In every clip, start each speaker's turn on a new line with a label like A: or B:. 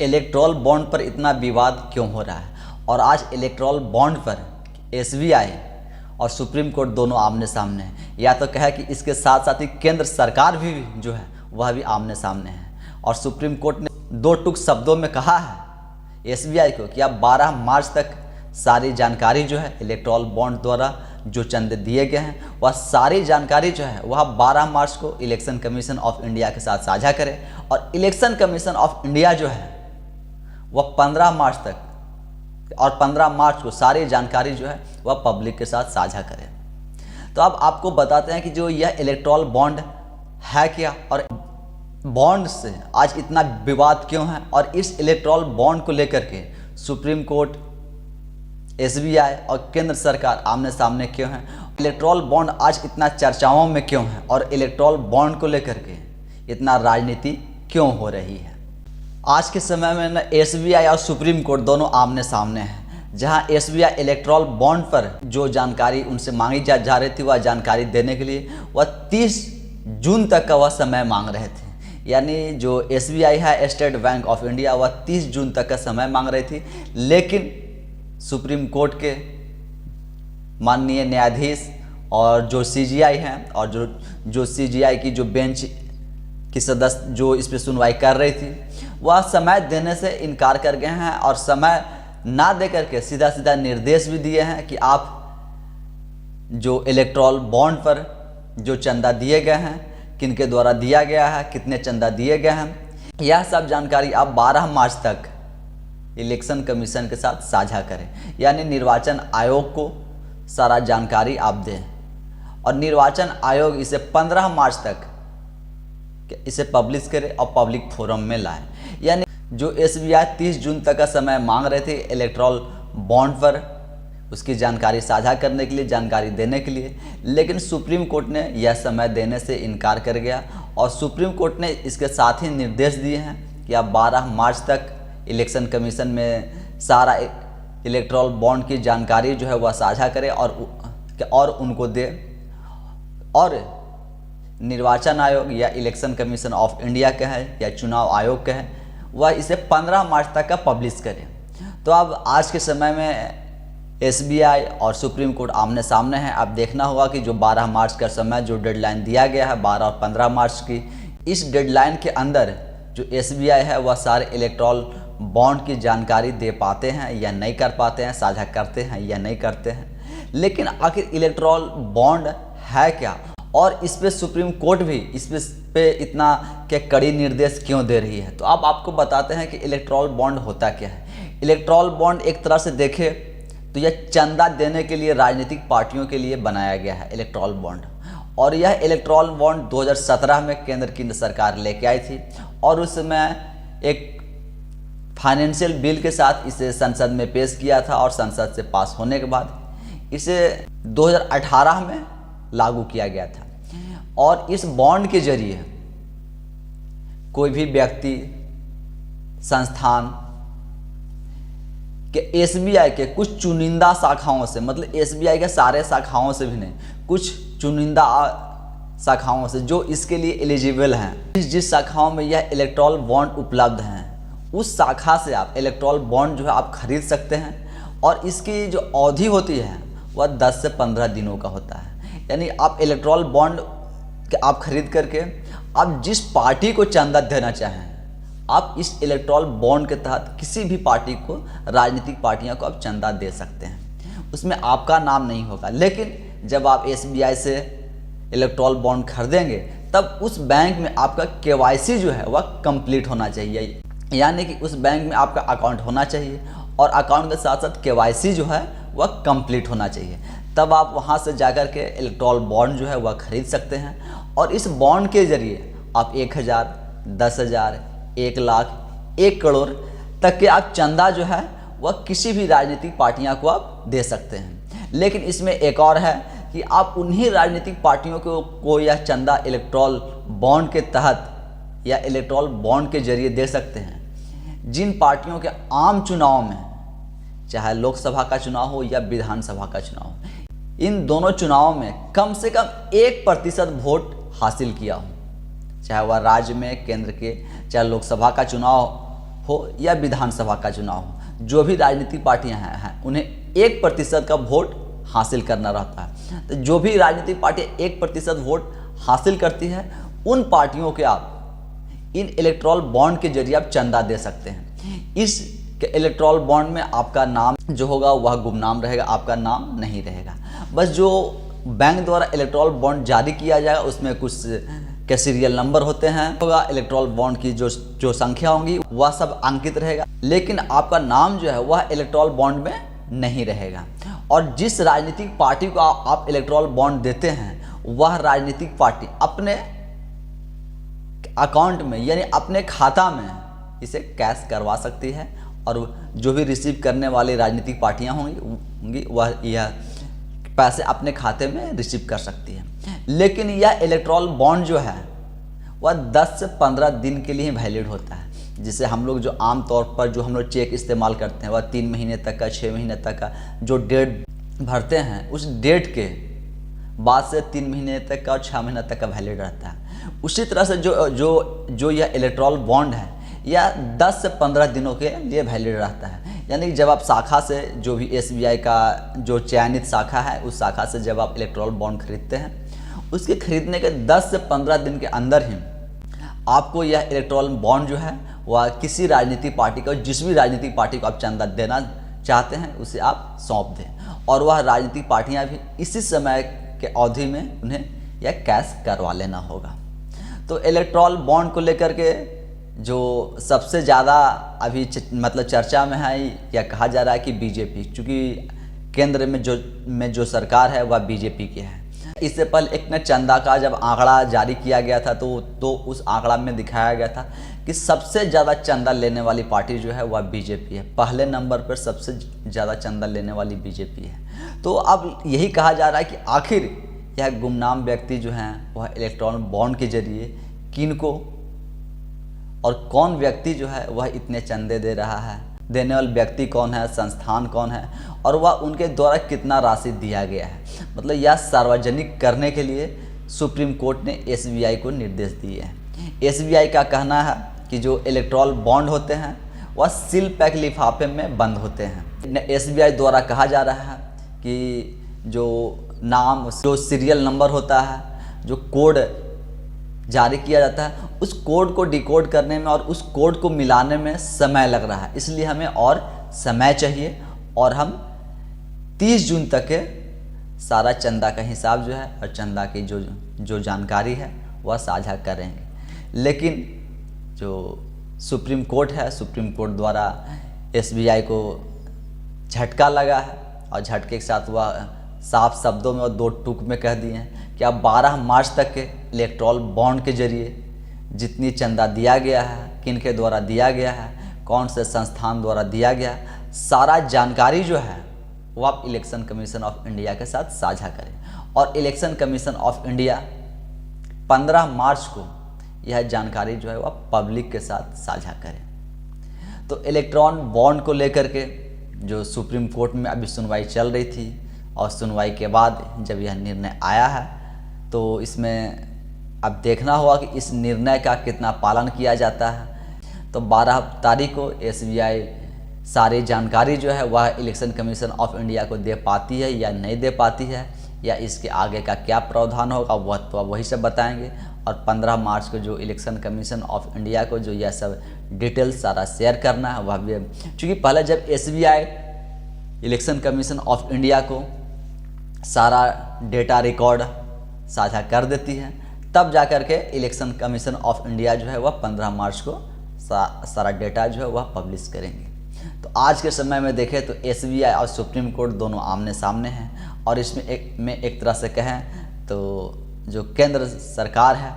A: Electral bond पर इतना विवाद क्यों हो रहा है और आज इलेक्ट्रॉल बॉन्ड पर एसबीआई और सुप्रीम कोर्ट दोनों आमने सामने हैं। या तो कहे कि इसके साथ साथ ही केंद्र सरकार भी जो है वह भी आमने सामने है और सुप्रीम कोर्ट ने दो टूक शब्दों में कहा है एसबीआई को कि आप 12 मार्च तक सारी जानकारी जो है इलेक्ट्रॉल बॉन्ड द्वारा जो चंदे दिए गए हैं वह सारी जानकारी जो है वह 12 मार्च को इलेक्शन कमीशन ऑफ इंडिया के साथ साझा करें और इलेक्शन कमीशन ऑफ इंडिया जो है वह 15 मार्च तक और 15 मार्च को सारी जानकारी जो है वह पब्लिक के साथ साझा करें। तो अब आपको बताते हैं कि जो यह इलेक्ट्रॉल बॉन्ड है क्या और बॉन्ड से आज इतना विवाद क्यों है और इस इलेक्ट्रॉल बॉन्ड को लेकर के सुप्रीम कोर्ट, एसबीआई और केंद्र सरकार आमने सामने क्यों है। इलेक्ट्रॉल बॉन्ड आज इतना चर्चाओं में क्यों है और इलेक्ट्रॉल बॉन्ड को लेकर के इतना राजनीति क्यों हो रही है। आज के समय में न एसबीआई और सुप्रीम कोर्ट दोनों आमने सामने हैं, जहां एसबीआई इलेक्ट्रॉल बॉन्ड पर जो जानकारी उनसे मांगी जा रही थी वह जानकारी देने के लिए वह 30 जून तक का वह समय मांग रहे थे। यानी जो एसबीआई है, स्टेट बैंक ऑफ इंडिया, वह 30 जून तक का समय मांग रही थी, लेकिन सुप्रीम कोर्ट के माननीय न्यायाधीश और जो सीजीआई हैं और जो सीजीआई की जो बेंच की सदस्य जो इस पर सुनवाई कर रही थी वह समय देने से इनकार कर गए हैं और समय ना दे करके सीधा सीधा निर्देश भी दिए हैं कि आप जो इलेक्ट्रॉल बॉन्ड पर जो चंदा दिए गए हैं, किनके द्वारा दिया गया है, कितने चंदा दिए गए हैं, यह सब जानकारी आप 12 मार्च तक इलेक्शन कमीशन के साथ साझा करें। यानी निर्वाचन आयोग को सारा जानकारी आप दें और निर्वाचन आयोग इसे 15 मार्च तक इसे पब्लिश करे और पब्लिक फोरम में लाए। यानी जो एसबीआई 30 जून तक का समय मांग रहे थे इलेक्ट्रॉल बॉन्ड पर उसकी जानकारी साझा करने के लिए, जानकारी देने के लिए, लेकिन सुप्रीम कोर्ट ने यह समय देने से इनकार कर गया और सुप्रीम कोर्ट ने इसके साथ ही निर्देश दिए हैं कि आप 12 मार्च तक इलेक्शन कमीशन में सारा इलेक्ट्रॉल बॉन्ड की जानकारी जो है वह साझा करें और उनको दे और निर्वाचन आयोग या इलेक्शन कमीशन ऑफ इंडिया का है या चुनाव आयोग का है वह इसे 15 मार्च तक का पब्लिश करें। तो अब आज के समय में एसबीआई और सुप्रीम कोर्ट आमने सामने हैं। अब देखना होगा कि जो 12 मार्च का समय जो डेडलाइन दिया गया है 12 और 15 मार्च की, इस डेडलाइन के अंदर जो एसबीआई है वह सारे इलेक्ट्रॉल बॉन्ड की जानकारी दे पाते हैं या नहीं कर पाते हैं, साझा करते हैं या नहीं करते हैं। लेकिन आखिर इलेक्ट्रॉल बॉन्ड है क्या और इस पे सुप्रीम कोर्ट भी इस पे इतना के कड़ी निर्देश क्यों दे रही है। तो अब आपको बताते हैं कि इलेक्ट्रॉल बॉन्ड होता क्या है। इलेक्ट्रॉल बॉन्ड एक तरह से देखे तो यह चंदा देने के लिए राजनीतिक पार्टियों के लिए बनाया गया है इलेक्ट्रॉल बॉन्ड, और यह इलेक्ट्रॉल बॉन्ड 2017 में केंद्र की सरकार लेके आई थी और उस समय एक फाइनेंशियल बिल के साथ इसे संसद में पेश किया था और संसद से पास होने के बाद इसे 2018 में लागू किया गया था। और इस बॉन्ड के जरिए कोई भी व्यक्ति, संस्थान के एसबीआई के कुछ चुनिंदा शाखाओं से, मतलब एसबीआई के सारे शाखाओं से भी नहीं, कुछ चुनिंदा शाखाओं से जो इसके लिए एलिजिबल हैं, जिस शाखाओं में यह इलेक्ट्रॉल बॉन्ड उपलब्ध हैं उस शाखा से आप इलेक्ट्रॉल बॉन्ड जो है आप खरीद सकते हैं और इसकी जो अवधि होती है वह 10 से 15 दिनों का होता है। यानी आप इलेक्ट्रॉल बॉन्ड आप खरीद करके आप जिस पार्टी को चंदा देना चाहें आप इस इलेक्ट्रॉल बॉन्ड के तहत किसी भी पार्टी को, राजनीतिक पार्टियों को आप चंदा दे सकते हैं। उसमें आपका नाम नहीं होगा, लेकिन जब आप एसबीआई से इलेक्ट्रॉल बॉन्ड खरीदेंगे तब उस बैंक में आपका केवाईसी जो है वह कंप्लीट होना चाहिए। यानी कि उस बैंक में आपका अकाउंट होना चाहिए और अकाउंट के साथ साथ केवाईसी जो है वह कंप्लीट होना चाहिए, तब आप वहां से जाकर के इलेक्ट्रॉल बॉन्ड जो है वह खरीद सकते हैं। और इस बॉन्ड के जरिए आप 1000, 10,000, 1 लाख, 1 करोड़ तक के आप चंदा जो है वह किसी भी राजनीतिक पार्टियां को आप दे सकते हैं। लेकिन इसमें एक और है कि आप उन्हीं राजनीतिक पार्टियों को यह चंदा इलेक्ट्रॉल बॉन्ड के तहत या इलेक्ट्रॉल बॉन्ड के जरिए दे सकते हैं जिन पार्टियों के आम चुनाव में, चाहे लोकसभा का चुनाव हो या विधानसभा का चुनाव हो, इन दोनों चुनावों में कम से कम 1% वोट हासिल किया हो, चाहे वह राज्य में, केंद्र के, चाहे लोकसभा का चुनाव हो या विधानसभा का चुनाव हो, जो भी राजनीतिक पार्टियां हैं उन्हें 1% का वोट हासिल करना रहता है। तो जो भी राजनीतिक पार्टियां 1% वोट हासिल करती है, उन पार्टियों के आप इन इलेक्टोरल बॉन्ड के जरिए आप चंदा दे सकते हैं। इस इलेक्टोरल बॉन्ड में आपका नाम जो होगा वह गुमनाम रहेगा, आपका नाम नहीं रहेगा। बस जो बैंक द्वारा इलेक्टोरल बॉन्ड जारी किया जाएगा उसमें कुछ के सीरियल नंबर होते हैं, होगा इलेक्टोरल बॉन्ड की जो संख्या होंगी वह सब अंकित रहेगा, लेकिन आपका नाम जो है वह इलेक्टोरल बॉन्ड में नहीं रहेगा। और जिस राजनीतिक पार्टी को आप इलेक्टोरल बॉन्ड देते हैं वह राजनीतिक पार्टी अपने अकाउंट में यानी अपने खाता में इसे कैश करवा सकती है, और जो भी रिसीव करने वाली राजनीतिक पार्टियां होंगी वह यह पैसे अपने खाते में रिसीव कर सकती है। लेकिन यह इलेक्टोरल बॉन्ड जो है वह 10 से 15 दिन के लिए वैलिड होता है, जिसे हम लोग जो आम तौर पर जो हम लोग चेक इस्तेमाल करते हैं वह 3 महीने तक का, 6 महीने तक का जो डेट भरते हैं उस डेट के बाद से 3 महीने तक का और 6 महीने तक का वैलिड रहता है। उसी तरह से जो यह इलेक्टोरल बॉन्ड है यह 10 से 15 दिनों के लिए वैलिड रहता है। यानी जब आप शाखा से, जो भी SBI का जो चयनित शाखा है उस शाखा से जब आप इलेक्टोरल बॉन्ड खरीदते हैं, उसके खरीदने के 10 से 15 दिन के अंदर ही आपको यह इलेक्टोरल बॉन्ड जो है वह किसी राजनीतिक पार्टी को, जिस भी राजनीतिक पार्टी को आप चंदा देना चाहते हैं उसे आप सौंप दें, और वह राजनीतिक पार्टियां भी इसी समय के अवधि में उन्हें यह कैश करवा लेना होगा। तो इलेक्टोरल बॉन्ड को लेकर के जो सबसे ज़्यादा अभी मतलब चर्चा में है या कहा जा रहा है कि बीजेपी, चूँकि केंद्र में जो सरकार है वह बीजेपी की है। इससे पहले एक न चंदा का जब आंकड़ा जारी किया गया था तो उस आंकड़ा में दिखाया गया था कि सबसे ज़्यादा चंदा लेने वाली पार्टी जो है वह बीजेपी है। पहले नंबर पर सबसे ज़्यादा चंदा लेने वाली बीजेपी है। तो अब यही कहा जा रहा है कि आखिर यह गुमनाम व्यक्ति जो हैं वह इलेक्ट्रॉनिक बॉन्ड के जरिए किनको और कौन व्यक्ति जो है वह इतने चंदे दे रहा है, देने वाला व्यक्ति कौन है, संस्थान कौन है, और वह उनके द्वारा कितना राशि दिया गया है। मतलब यह सार्वजनिक करने के लिए सुप्रीम कोर्ट ने SBI को निर्देश दिए हैं। SBI का कहना है कि जो इलेक्टोरल बॉन्ड होते हैं वह सील पैक लिफाफे में बंद होते हैं। SBI द्वारा कहा जा रहा है कि जो नाम, जो सीरियल नंबर होता है, जो कोड जारी किया जाता है, उस कोड को डिकोड करने में और उस कोड को मिलाने में समय लग रहा है, इसलिए हमें और समय चाहिए और हम 30 जून तक के सारा चंदा का हिसाब जो है और चंदा की जो जानकारी है वह साझा करेंगे। लेकिन जो सुप्रीम कोर्ट है, सुप्रीम कोर्ट द्वारा SBI को झटका लगा है और झटके के साथ वह साफ शब्दों में और 2 टूक में कह दिए हैं कि अब 12 मार्च तक के इलेक्टोरल बॉन्ड के जरिए जितनी चंदा दिया गया है, किन के द्वारा दिया गया है, कौन से संस्थान द्वारा दिया गया, सारा जानकारी जो है वो आप इलेक्शन कमीशन ऑफ इंडिया के साथ साझा करें। और इलेक्शन कमीशन ऑफ इंडिया 15 मार्च को यह जानकारी जो है वह पब्लिक के साथ साझा करें। तो इलेक्ट्रॉन बॉन्ड को लेकर के जो सुप्रीम कोर्ट में अभी सुनवाई चल रही थी और सुनवाई के बाद जब यह निर्णय आया है तो इसमें अब देखना होगा कि इस निर्णय का कितना पालन किया जाता है। तो 12 तारीख को SBI सारी जानकारी जो है वह इलेक्शन कमीशन ऑफ इंडिया को दे पाती है या नहीं दे पाती है, या इसके आगे का क्या प्रावधान होगा वह तो वही सब बताएंगे। और 15 मार्च को जो इलेक्शन कमीशन ऑफ इंडिया को जो यह सब डिटेल सारा शेयर करना है वह भी, चूँकि पहले जब SBI election commission of India को सारा डेटा रिकॉर्ड साझा कर देती है, तब जाकर के इलेक्शन कमीशन ऑफ इंडिया जो है वह 15 मार्च को सारा डेटा जो है वह पब्लिश करेंगे। तो आज के समय में देखें तो SBI और सुप्रीम कोर्ट दोनों आमने सामने हैं, और इसमें एक तरह से कहें तो जो केंद्र सरकार है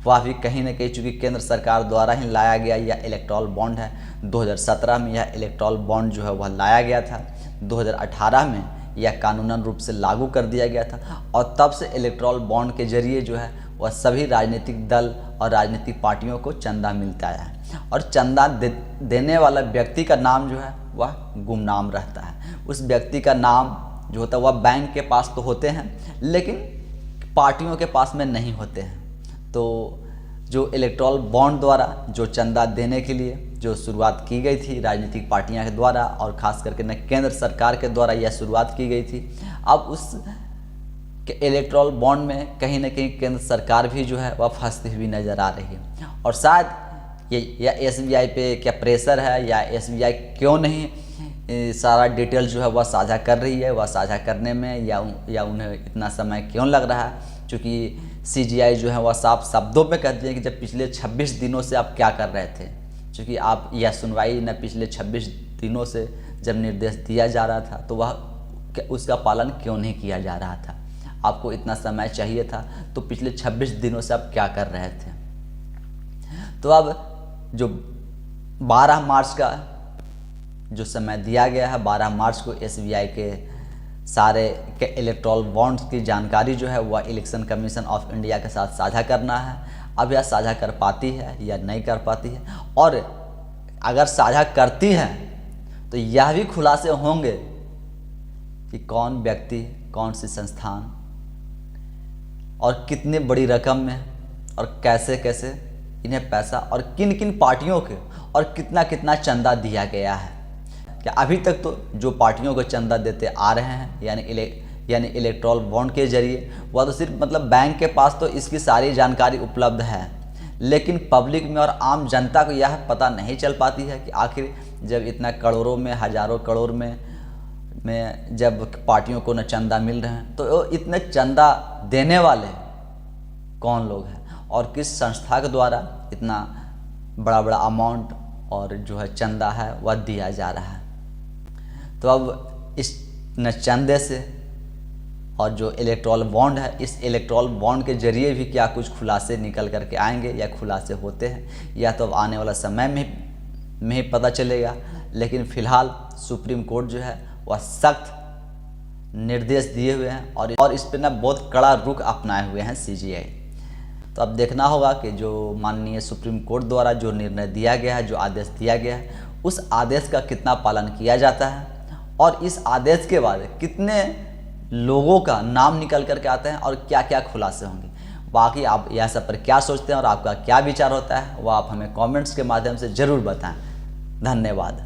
A: वह भी कहीं ना कहीं, चूँकि केंद्र सरकार द्वारा ही लाया गया यह इलेक्टोरल बॉन्ड है। 2017 में यह इलेक्टोरल बॉन्ड जो है वह लाया गया था, 2018 में यह कानूनन रूप से लागू कर दिया गया था, और तब से इलेक्टोरल बॉन्ड के जरिए जो है वह सभी राजनीतिक दल और राजनीतिक पार्टियों को चंदा मिलता है, और चंदा देने वाला व्यक्ति का नाम जो है वह गुमनाम रहता है। उस व्यक्ति का नाम जो होता है वह बैंक के पास तो होते हैं लेकिन पार्टियों के पास में नहीं होते हैं। तो जो इलेक्ट्रॉल बॉन्ड द्वारा जो चंदा देने के लिए जो शुरुआत की गई थी राजनीतिक पार्टियां के द्वारा और ख़ास करके न केंद्र सरकार के द्वारा यह शुरुआत की गई थी। अब उस इलेक्ट्रॉल बॉन्ड में कहीं ना कहीं केंद्र सरकार भी जो है वह फंसती हुई नज़र आ रही है। और शायद ये या SBI पे क्या प्रेशर है या SBI क्यों नहीं सारा डिटेल जो है वह साझा कर रही है, वह साझा करने में या उन्हें इतना समय क्यों लग रहा है। क्योंकि CGI जो है वह साफ शब्दों में कहती है कि जब पिछले 26 दिनों से आप क्या कर रहे थे, क्योंकि आप यह सुनवाई न पिछले 26 दिनों से जब निर्देश दिया जा रहा था तो वह उसका पालन क्यों नहीं किया जा रहा था। आपको इतना समय चाहिए था तो पिछले 26 दिनों से आप क्या कर रहे थे। तो अब जो 12 मार्च का जो समय दिया गया है, 12 मार्च को SBI के सारे के इलेक्ट्रॉल बॉन्ड्स की जानकारी जो है वह इलेक्शन कमीशन ऑफ इंडिया के साथ साझा करना है। अब यह साझा कर पाती है या नहीं कर पाती है, और अगर साझा करती है तो यह भी खुलासे होंगे कि कौन व्यक्ति, कौन सी संस्थान और कितनी बड़ी रकम में और कैसे कैसे इन्हें पैसा और किन किन पार्टियों के और कितना कितना चंदा दिया गया है। क्या अभी तक तो जो पार्टियों को चंदा देते आ रहे हैं यानी इलेक्ट्रॉल बॉन्ड के जरिए, वह तो सिर्फ मतलब बैंक के पास तो इसकी सारी जानकारी उपलब्ध है, लेकिन पब्लिक में और आम जनता को यह पता नहीं चल पाती है कि आखिर जब इतना करोड़ों में, हजारों करोड़ में जब पार्टियों को न चंदा मिल रहे हैं तो इतने चंदा देने वाले कौन लोग हैं और किस संस्था के द्वारा इतना बड़ा बड़ा अमाउंट और जो है चंदा है वह दिया जा रहा है। तो अब इस न चंदे से और जो इलेक्ट्रॉल बॉन्ड है, इस इलेक्ट्रॉल बॉन्ड के जरिए भी क्या कुछ खुलासे निकल करके आएंगे या खुलासे होते हैं, या तो अब आने वाला समय में ही पता चलेगा। लेकिन फ़िलहाल सुप्रीम कोर्ट जो है वह सख्त निर्देश दिए हुए हैं और इस पर ना बहुत कड़ा रुख अपनाए हुए हैं CGI। तो अब देखना होगा कि जो माननीय सुप्रीम कोर्ट द्वारा जो निर्णय दिया गया है, जो आदेश दिया गया है, उस आदेश का कितना पालन किया जाता है और इस आदेश के बाद कितने लोगों का नाम निकल करके आते हैं और क्या क्या खुलासे होंगे। बाकी आप यह सब पर क्या सोचते हैं और आपका क्या विचार होता है वह आप हमें कमेंट्स के माध्यम से ज़रूर बताएं। धन्यवाद।